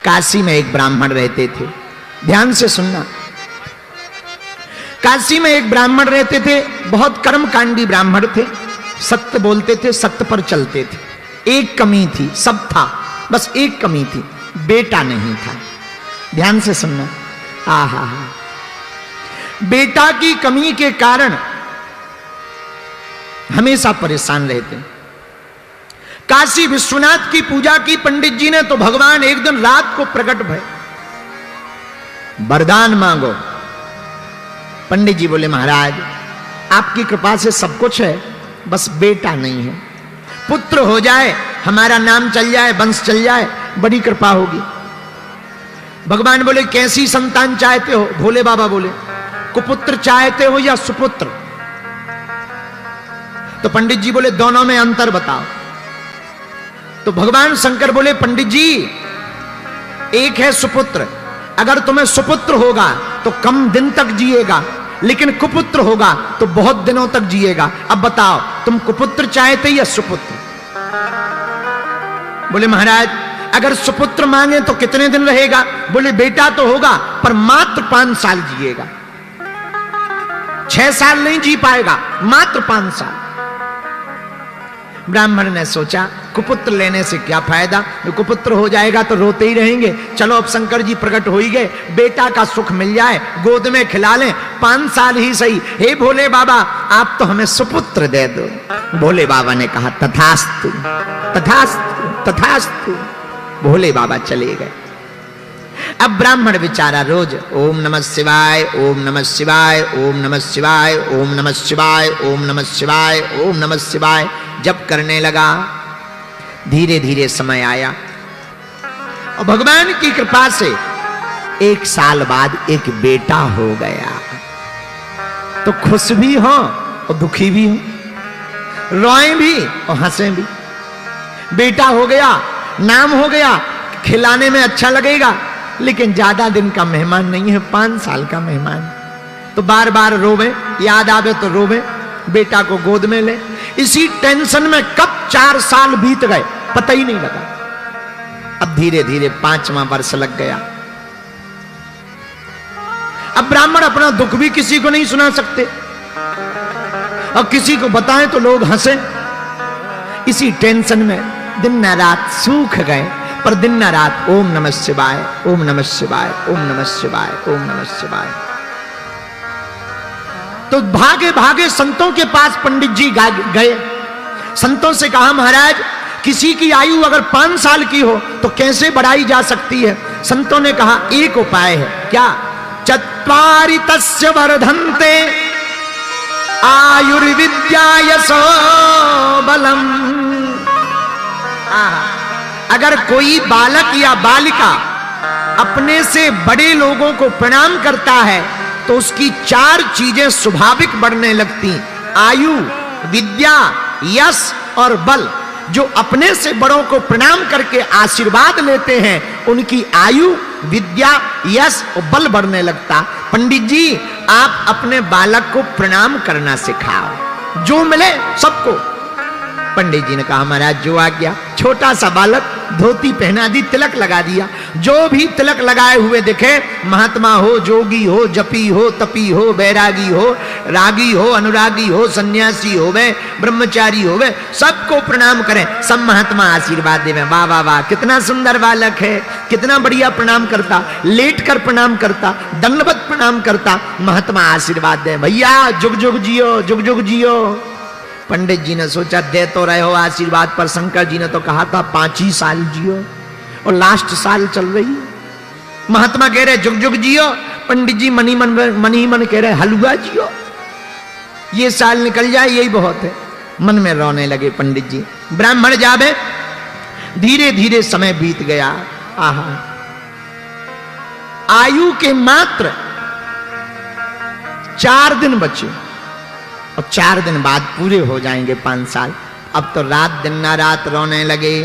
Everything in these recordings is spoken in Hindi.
काशी में एक ब्राह्मण रहते थे, ध्यान से सुनना। काशी में एक ब्राह्मण रहते थे, बहुत कर्मकांडी ब्राह्मण थे, सत्य बोलते थे, सत्य पर चलते थे। एक कमी थी, सब था, बस एक कमी थी, बेटा नहीं था। ध्यान से सुनना। आहा, बेटा की कमी के कारण हमेशा परेशान रहते। काशी विश्वनाथ की पूजा की पंडित जी ने, तो भगवान एक दिन रात को प्रकट भय, वरदान मांगो। पंडित जी बोले महाराज आपकी कृपा से सब कुछ है, बस बेटा नहीं है, पुत्र हो जाए, हमारा नाम चल जाए, वंश चल जाए, बड़ी कृपा होगी। भगवान बोले कैसी संतान चाहते हो? भोले बाबा बोले कुपुत्र चाहते हो या सुपुत्र? तो पंडित जी बोले दोनों में अंतर बताओ। तो भगवान शंकर बोले पंडित जी एक है सुपुत्र, अगर तुम्हें सुपुत्र होगा तो कम दिन तक जिएगा, लेकिन कुपुत्र होगा तो बहुत दिनों तक जिएगा। अब बताओ तुम कुपुत्र चाहते या सुपुत्र? बोले महाराज अगर सुपुत्र मांगे तो कितने दिन रहेगा? बोले बेटा तो होगा पर मात्र 5 साल जिएगा, 6 साल नहीं जी पाएगा, मात्र 5 साल। ब्राह्मण ने सोचा कुपुत्र लेने से क्या फायदा, कुपुत्र हो जाएगा तो रोते ही रहेंगे, चलो अब शंकर जी प्रकट हो ही गए, बेटा का सुख मिल जाए, गोद में खिला लें, 5 साल ही सही। हे भोले बाबा आप तो हमें सुपुत्र दे दो। भोले बाबा ने कहा तथास्तु तथास्तु तथास्तु। भोले बाबा चले गए। अब ब्राह्मण बेचारा रोज ओम नमः शिवाय, ओम नमः शिवाय, ओम नमः शिवाय, ओम नमः शिवाय, ओम नमः शिवाय, ओम नमः शिवाय जप करने लगा। धीरे धीरे समय आया और भगवान की कृपा से 1 साल बाद एक बेटा हो गया। तो खुश भी हो और दुखी भी हो, रोए भी और हंसे भी। बेटा हो गया, नाम हो गया, खिलाने में अच्छा लगेगा, लेकिन ज्यादा दिन का मेहमान नहीं है, 5 साल का मेहमान। तो बार बार रोवे, याद आवे तो रोवे, बेटा को गोद में ले। इसी टेंशन में कब 4 साल बीत गए पता ही नहीं लगा। अब धीरे धीरे 5वां वर्ष लग गया। अब ब्राह्मण अपना दुख भी किसी को नहीं सुना सकते और किसी को बताएं तो लोग हंसे। इसी टेंशन में दिन न रात सूख गए, पर दिन न रात ओम नमः शिवाय, ओम नमः शिवाय, ओम नमः शिवाय, ओम नमः शिवाय। तो भागे भागे संतों के पास पंडित जी गए। संतों से कहा महाराज किसी की आयु अगर 5 साल की हो तो कैसे बढ़ाई जा सकती है? संतों ने कहा एक उपाय है। क्या? चत्वारि तस्य वर्धन्ते आयुर्विद्या यशो बलम। अगर कोई बालक या बालिका अपने से बड़े लोगों को प्रणाम करता है तो उसकी 4 चीजें स्वाभाविक बढ़ने लगती, आयु, विद्या, यश और बल। जो अपने से बड़ों को प्रणाम करके आशीर्वाद लेते हैं उनकी आयु, विद्या, यश और बल बढ़ने लगता। पंडित जी आप अपने बालक को प्रणाम करना सिखाओ, जो मिले सबको। पंडित जी ने कहा महाराज जो आ गया। छोटा सा बालक धोती पहना दी, तिलक लगा दिया। जो भी तिलक लगाए हुए दिखे, महात्मा हो, जोगी हो, जपी हो, तपी हो, बैरागी हो, रागी हो, अनुरागी हो, सन्यासी हो, ब्रह्मचारी हो, सबको प्रणाम करें। सब महात्मा आशीर्वाद देवे। वाह वाह वाह कितना सुंदर बालक है, कितना बढ़िया प्रणाम करता, लेट कर प्रणाम करता, दंडवत प्रणाम करता। महात्मा आशीर्वाद दे, भैया जुग जुग जियो, जुग जुग जियो। पंडित जी ने सोचा दे तो रहे हो आशीर्वाद, पर शंकर जी ने तो कहा था 5 ही साल जियो और लास्ट साल चल रही। महात्मा कह रहे जुग जुग जियो, पंडित जी मन ही मन कह रहे हलवा जियो, ये साल निकल जाए यही बहुत है। मन में रोने लगे पंडित जी। ब्राह्मण जावे, धीरे धीरे समय बीत गया। आहा, आयु के मात्र 4 दिन बचे और 4 दिन बाद पूरे हो जाएंगे 5 साल। अब तो रात दिन ना रात रोने लगे।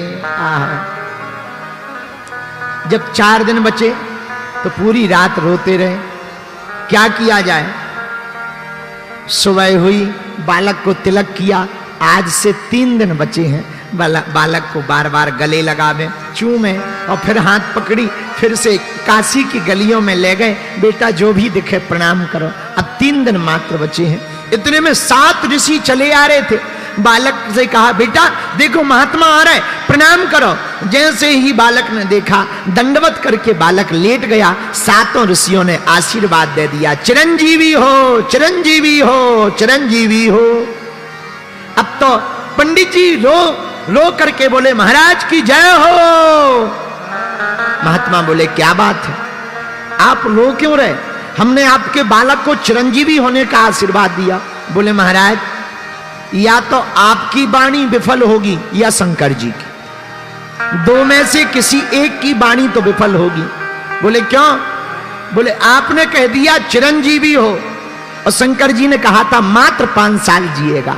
जब 4 दिन बचे तो पूरी रात रोते रहे। क्या किया जाए? सुबह हुई, बालक को तिलक किया। आज से 3 दिन बचे हैं, बालक को बार बार गले लगावे, चूमे, और फिर हाथ पकड़ी, फिर से काशी की गलियों में ले गए। बेटा जो भी दिखे प्रणाम करो। अब 3 दिन मात्र बचे हैं। इतने में 7 ऋषि चले आ रहे थे। बालक से कहा, बेटा देखो महात्मा आ रहा है, प्रणाम करो। जैसे ही बालक ने देखा, दंडवत करके बालक लेट गया। 7 ऋषियों ने आशीर्वाद दे दिया, चिरंजीवी हो, चिरंजीवी हो, चिरंजीवी हो। अब तो पंडित जी रो करके बोले, महाराज की जय हो। महात्मा बोले, क्या बात है, आप रो क्यों रहे? हमने आपके बालक को चिरंजीवी होने का आशीर्वाद दिया। बोले, महाराज या तो आपकी वाणी विफल होगी या शंकर जी की, 2 में से किसी एक की वाणी तो विफल होगी। बोले, क्यों? बोले, आपने कह दिया चिरंजीवी हो और शंकर जी ने कहा था मात्र 5 साल जिएगा।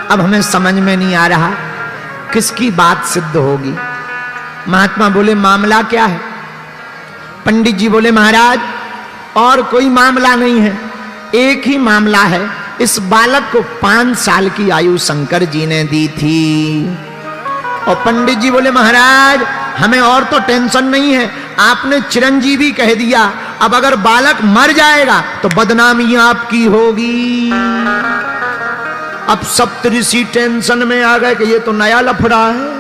अब हमें समझ में नहीं आ रहा किसकी बात सिद्ध होगी। महात्मा बोले, मामला क्या है? पंडित जी बोले, महाराज और कोई मामला नहीं है, एक ही मामला है। इस बालक को 5 साल की आयु शंकर जी ने दी थी। और पंडित जी बोले, महाराज हमें और तो टेंशन नहीं है, आपने चिरंजीवी कह दिया। अब अगर बालक मर जाएगा तो बदनामी आपकी होगी। अब सप्तऋषि टेंशन में आ गए कि ये तो नया लफड़ा है।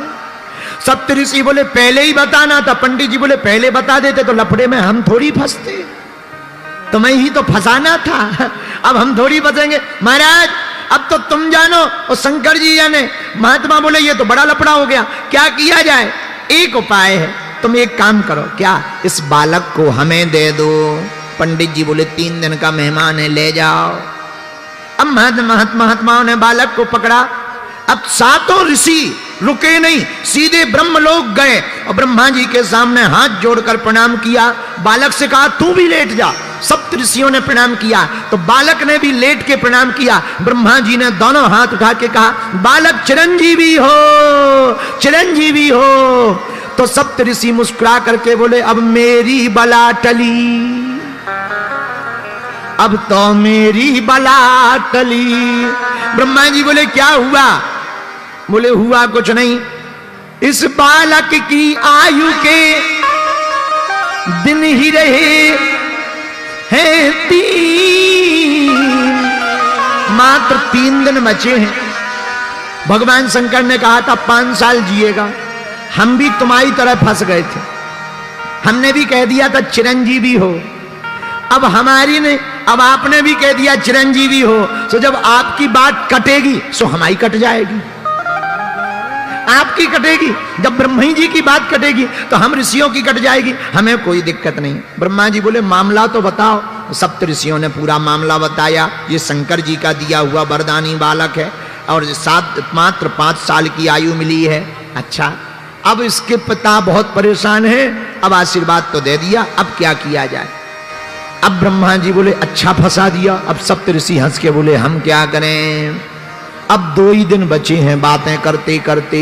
सप्तऋषि बोले, पहले ही बताना था। पंडित जी बोले, पहले बता देते तो लफड़े में हम थोड़ी फंसते, तुम्हें ही तो फंसाना था, अब हम थोड़ी फंसेंगे। महाराज अब तो तुम जानो और शंकर जी जाने। महात्मा बोले, ये तो बड़ा लफड़ा हो गया, क्या किया जाए? एक उपाय है, तुम एक काम करो। क्या? इस बालक को हमें दे दो। पंडित जी बोले, 3 दिन का मेहमान है, ले जाओ। अब महात्माओं ने बालक को पकड़ा। अब 7 ऋषि रुके नहीं, सीधे ब्रह्मलोक गए और ब्रह्मा जी के सामने हाथ जोड़कर प्रणाम किया। बालक से कहा, तू भी लेट जा। सप्त ऋषियों ने प्रणाम किया तो बालक ने भी लेट के प्रणाम किया। ब्रह्मा जी ने दोनों हाथ उठा के कहा, बालक चिरंजीवी हो, चिरंजीवी हो। तो सप्त ऋषि मुस्कुरा करके बोले, अब मेरी बला टली, अब तो मेरी बला टली। ब्रह्मा जी बोले, क्या हुआ? बोले, हुआ कुछ नहीं, इस बालक की आयु के दिन ही रहे हैं 3, मात्र 3 दिन बचे हैं। भगवान शंकर ने कहा था 5 साल जिएगा। हम भी तुम्हारी तरह फंस गए थे, हमने भी कह दिया था चिरंजीवी हो। अब अब आपने भी कह दिया चिरंजीवी हो, तो जब आपकी बात कटेगी सो हमारी कट जाएगी। आपकी कटेगी, जब ब्रह्मा जी की बात कटेगी तो हम ऋषियों की कट जाएगी, हमें कोई दिक्कत नहीं। ब्रह्मा जी बोले, मामला तो बताओ। सप्त ऋषियों ने पूरा मामला बताया। ये शंकर जी का दिया हुआ वरदानी बालक है और मात्र 5 साल की आयु मिली है। अच्छा, अब इसके पिता बहुत परेशान हैं, अब आशीर्वाद तो दे दिया, अब क्या किया जाए? अब ब्रह्मा जी बोले, अच्छा फंसा दिया। अब सप्त ऋषि हंस के बोले, हम क्या करें, अब 2 ही दिन बचे हैं। बातें करते करते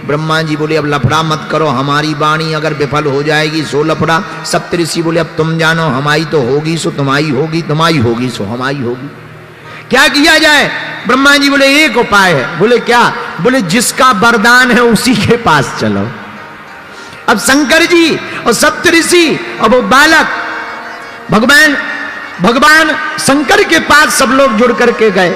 ब्रह्मा जी बोले, अब लफड़ा मत करो, हमारी वाणी अगर विफल हो जाएगी सो लफड़ा। सप्त ऋषि बोले, अब तुम जानो, हमारी तो होगी सो तुम्हारी होगी, तुम्हारी होगी सो हमारी होगी, क्या किया जाए? ब्रह्मा जी बोले, एक उपाय है। बोले, क्या? बोले, जिसका वरदान है उसी के पास चलो। अब शंकर जी और सप्त ऋषि और वो बालक भगवान शंकर के पास सब लोग जुड़ करके गए।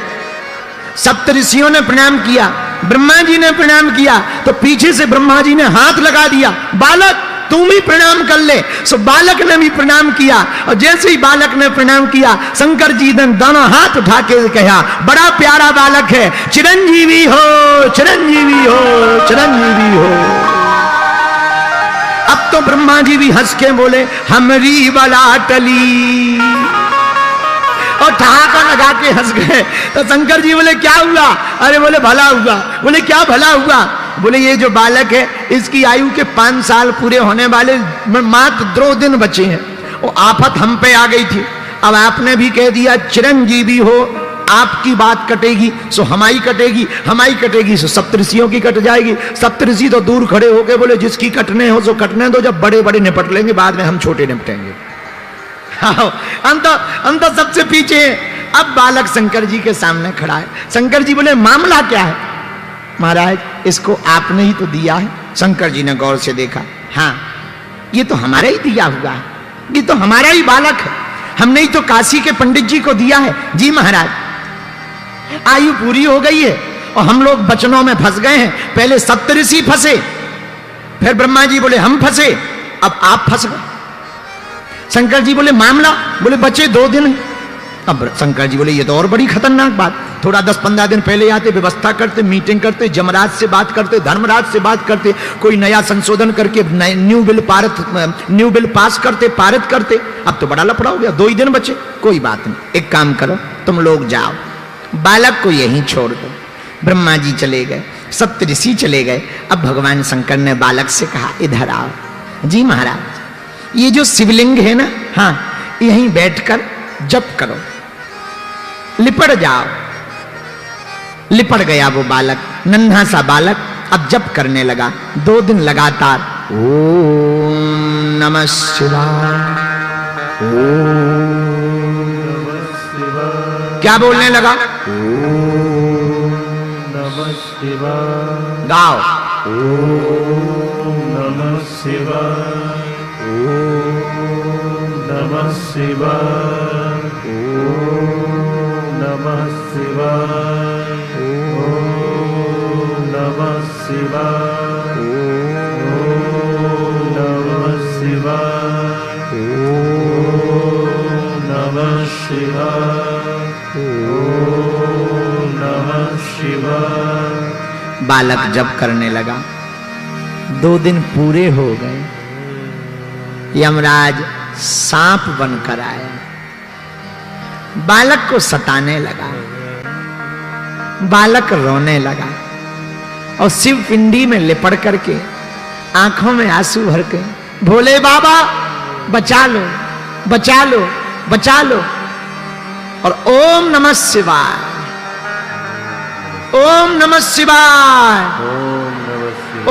सप्त ऋषियों ने प्रणाम किया, ब्रह्मा जी ने प्रणाम किया, तो पीछे से ब्रह्मा जी ने हाथ लगा दिया, बालक तुम भी प्रणाम कर ले। सो बालक ने भी प्रणाम किया और जैसे ही बालक ने प्रणाम किया, शंकर जी ने दोनों हाथ उठा के कहा, बड़ा प्यारा बालक है, चिरंजीवी हो, चिरंजीवी हो, चिरंजीवी हो। अब तो ब्रह्मा जी भी हंस के बोले, हमरी बला टली, और ठहाका लगा के हंस गए। तो शंकर जी बोले, क्या हुआ? अरे बोले, भला हुआ। बोले, क्या भला हुआ? बोले, ये जो बालक है इसकी आयु के 5 साल पूरे होने वाले, मात्र 2 दिन बचे हैं। वो आफत हम पे आ गई थी, अब आपने भी कह दिया चिरंजीवी हो, आपकी बात कटेगी सो हमारी कटेगी, हमारी कटेगी सो सप्तऋषियों की कट जाएगी। सप्तऋषि तो दूर खड़े होके बोले, जिसकी कटने हो सो कटने दो, जब बड़े बड़े निपट लेंगे, बाद में हम छोटे निपटेंगे। हम तो सबसे पीछे हैं। अब बालक शंकर जी के सामने खड़ा है। शंकर जी बोले, मामला क्या है? महाराज, इसको आपने ही तो दिया है। शंकर जी ने गौर से देखा, हाँ, ये तो हमारा ही दिया हुआ है, ये तो हमारा ही बालक है, हमने ही तो काशी के पंडित जी को दिया है। जी महाराज, आयु पूरी हो गई है और हम लोग बचनों में फंस गए हैं। पहले सप्तऋषि फंसे, फिर ब्रह्मा जी बोले हम फंसे, अब आप फंस गए। शंकर जी बोले मामला, बोले बचे 2 दिन। अब शंकर जी बोले ये तो और बड़ी खतरनाक बात, थोड़ा 10-15 दिन पहले आते, व्यवस्था करते, मीटिंग करते, जमराज से बात करते, धर्मराज से बात करते, कोई नया संशोधन करके न्यू बिल पास करते, पारित करते। अब तो बड़ा लफड़ा हो गया, 2 ही दिन बचे। कोई बात नहीं, एक काम करो, तुम लोग जाओ, बालक को यहीं छोड़ दो। ब्रह्मा जी चले गए, सप्तऋषि चले गए। अब भगवान शंकर ने बालक से कहा इधर आओ। जी महाराज, ये जो शिवलिंग है ना, हाँ, यहीं बैठकर जप करो, लिपट जाओ। लिपट गया वो बालक, नन्हा सा बालक, अब जप करने लगा। 2 दिन लगातार ओम नमः शिवाय, ओम नमः शिवाय, क्या बोलने लगा? ओम नमः शिवाय। गाओ, ओम नमः शिवाय, ओम नमः शिवाय, ओम नमः शिवाय, ओम नमः शिवाय, ओम नमः शिवाय, ओम नमः शिवाय, ओम नमः शिवाय। बालक जप करने लगा। 2 दिन पूरे हो गए। यमराज सांप बनकर आया, बालक को सताने लगा। बालक रोने लगा और शिव पिंडी में लिपट करके आंखों में आंसू भर के, भोले बाबा बचा लो, बचा लो, बचा लो। और ओम नमः शिवाय, ओम नमः शिवाय,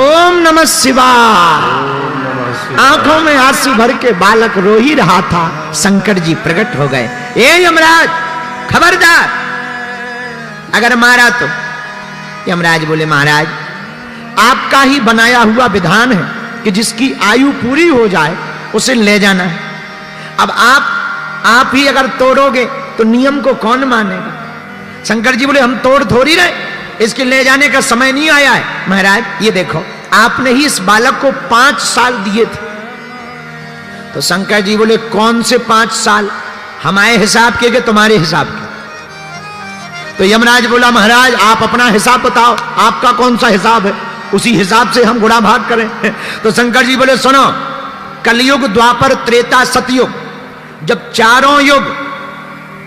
ओम नमः शिवाय। आंखों में आंसू भर के बालक रो ही रहा था। शंकर जी प्रकट हो गए। ए यमराज, खबरदार, अगर मारा तो। यमराज बोले महाराज, आपका ही बनाया हुआ विधान है कि जिसकी आयु पूरी हो जाए उसे ले जाना है। अब आप ही अगर तोड़ोगे तो नियम को कौन मानेगा? शंकर जी बोले हम तोड़ थोड़ी रहे, इसके ले जाने का समय नहीं आया है। महाराज ये देखो, आपने ही इस बालक को 5 साल दिए थे। तो शंकर जी बोले कौन से 5 साल? हमारे हिसाब के तुम्हारे हिसाब के? तो यमराज बोला महाराज आप अपना हिसाब बताओ, आपका कौन सा हिसाब है, उसी हिसाब से हम गुणा भाग करें। तो शंकर जी बोले सुनो, कलयुग, द्वापर, त्रेता, सतयुग, जब चारों युग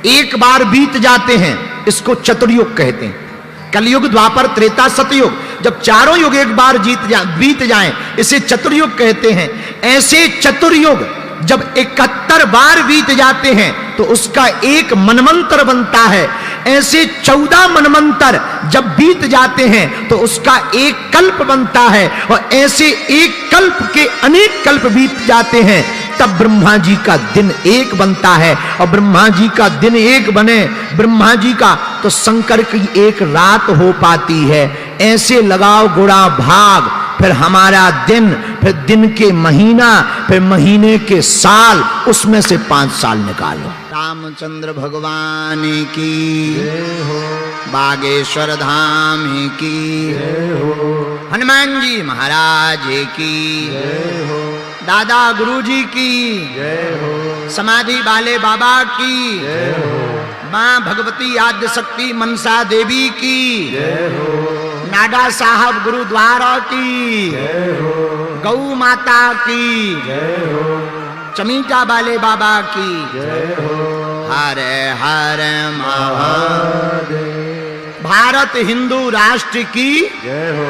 एक बार बीत जाते हैं इसको चतुर्युग कहते हैं। कलयुग, द्वापर, त्रेता, सतयुग, जब चारों युग एक बार बीत जाएं इसे चतुर्युग कहते हैं। ऐसे चतुर्युग जब 71 बार बीत जाते हैं तो उसका एक मनमंत्र बनता है। ऐसे 14 मनमंत्र जब बीत जाते हैं तो उसका एक कल्प बनता है। और ऐसे एक कल्प के अनेक कल्प बीत जाते हैं तब ब्रह्मा जी का दिन एक बनता है। और ब्रह्मा जी का दिन एक बने ब्रह्मा जी का, तो शंकर की एक रात हो पाती है। ऐसे लगाओ गुणा भाग, फिर हमारा दिन, फिर दिन के महीना, फिर महीने के साल, उसमें से 5 साल निकालो। रामचंद्र भगवान की जय हो, बागेश्वर धाम की जय हो, हनुमान जी महाराज की जय हो, दादा गुरु जी की जय हो, समाधि वाले बाबा की जय हो, मां भगवती आद्य शक्ति मनसा देवी की जय हो, नाडा साहब गुरुद्वारा की जय हो, गौ माता की जय हो, चमीटा वाले बाबा की जय हो, हर हर महादेव, भारत हिंदू राष्ट्र की जय हो।